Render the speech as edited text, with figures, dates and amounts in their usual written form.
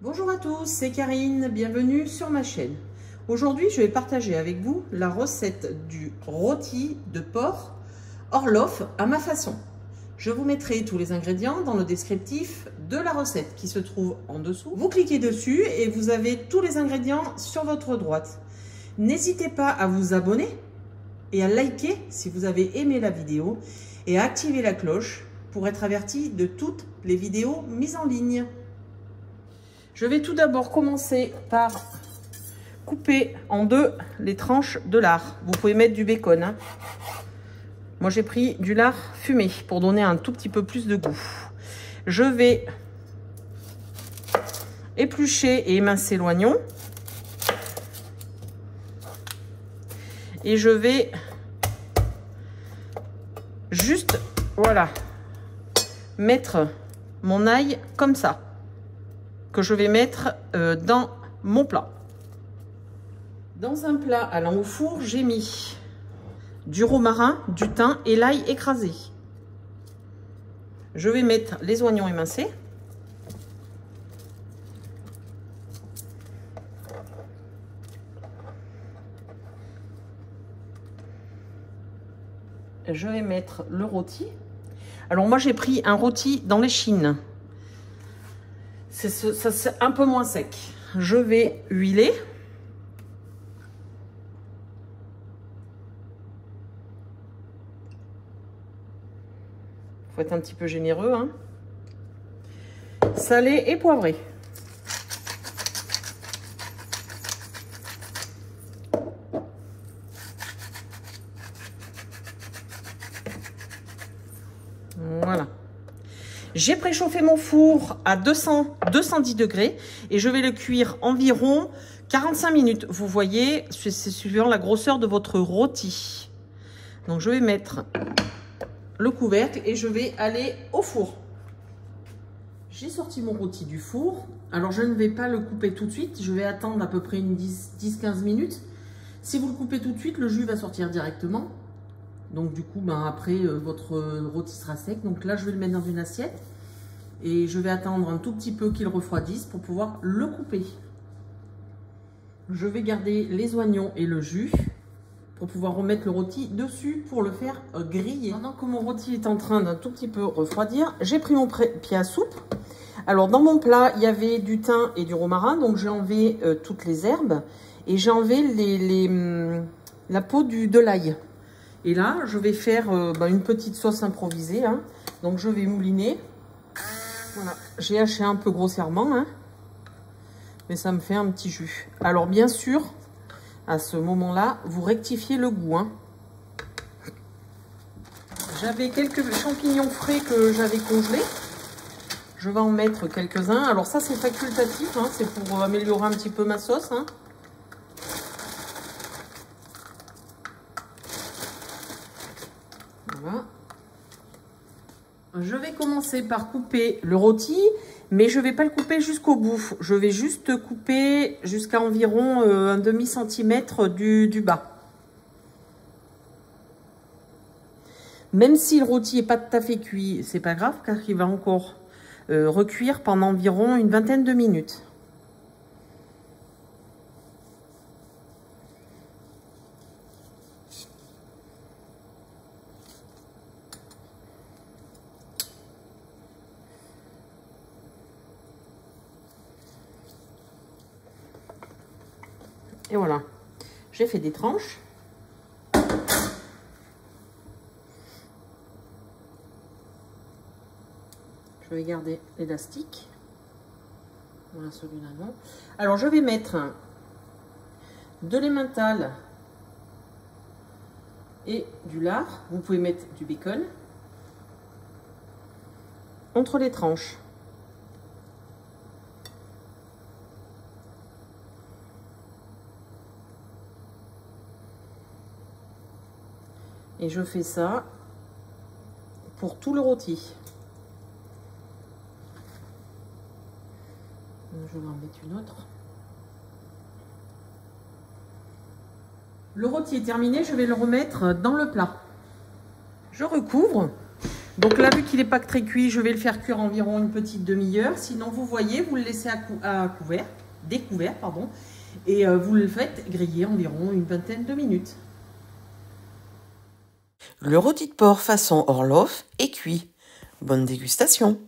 Bonjour à tous, c'est Karine, bienvenue sur ma chaîne. Aujourd'hui, je vais partager avec vous la recette du rôti de porc Orloff à ma façon. Je vous mettrai tous les ingrédients dans le descriptif de la recette qui se trouve en dessous. Vous cliquez dessus et vous avez tous les ingrédients sur votre droite. N'hésitez pas à vous abonner et à liker si vous avez aimé la vidéo et à activer la cloche pour être averti de toutes les vidéos mises en ligne. Je vais tout d'abord commencer par couper en deux les tranches de lard. Vous pouvez mettre du bacon, hein. Moi, j'ai pris du lard fumé pour donner un tout petit peu plus de goût. Je vais éplucher et émincer l'oignon. Et je vais juste, voilà, mettre mon ail comme ça, que je vais mettre dans mon plat. Dans un plat allant au four, j'ai mis du romarin, du thym et l'ail écrasé. Je vais mettre les oignons émincés. Je vais mettre le rôti. Alors moi j'ai pris un rôti dans l'échine. C'est un peu moins sec. Je vais huiler. Il faut être un petit peu généreux, hein. Salé et poivré. Voilà. J'ai préchauffé mon four à 210 degrés et je vais le cuire environ 45 minutes. Vous voyez, c'est suivant la grosseur de votre rôti. Donc je vais mettre le couvercle et je vais aller au four. J'ai sorti mon rôti du four. Alors je ne vais pas le couper tout de suite. Je vais attendre à peu près une 10-15 minutes. Si vous le coupez tout de suite, le jus va sortir directement. Donc du coup, après, votre rôti sera sec. Donc là, je vais le mettre dans une assiette. Et je vais attendre un tout petit peu qu'il refroidisse pour pouvoir le couper. Je vais garder les oignons et le jus pour pouvoir remettre le rôti dessus pour le faire griller. Pendant que mon rôti est en train d'un tout petit peu refroidir, j'ai pris mon pied à soupe. Alors dans mon plat, il y avait du thym et du romarin. Donc j'ai enlevé toutes les herbes. Et j'ai enlevé la peau de l'ail. Et là, je vais faire une petite sauce improvisée, hein. Donc, je vais mouliner. Voilà. J'ai haché un peu grossièrement, hein. Mais ça me fait un petit jus. Alors, bien sûr, à ce moment-là, vous rectifiez le goût, hein. J'avais quelques champignons frais que j'avais congelés. Je vais en mettre quelques-uns. Alors, ça, c'est facultatif, hein. C'est pour améliorer un petit peu ma sauce, hein. Voilà. Je vais commencer par couper le rôti, mais je ne vais pas le couper jusqu'au bout. Je vais juste couper jusqu'à environ un demi-centimètre du bas. Même si le rôti n'est pas tout à fait cuit, c'est pas grave car il va encore recuire pendant environ une vingtaine de minutes. Et voilà, j'ai fait des tranches. Je vais garder l'élastique. Voilà, celui-là non. Alors, je vais mettre de l'emmental et du lard. Vous pouvez mettre du bacon entre les tranches. Et je fais ça pour tout le rôti. Je vais en mettre une autre. Le rôti est terminé, je vais le remettre dans le plat. Je recouvre. Donc là, vu qu'il n'est pas très cuit, je vais le faire cuire environ une petite demi-heure. Sinon, vous voyez, vous le laissez à couvert, découvert, pardon, et vous le faites griller environ une vingtaine de minutes. Le rôti de porc façon Orloff est cuit. Bonne dégustation!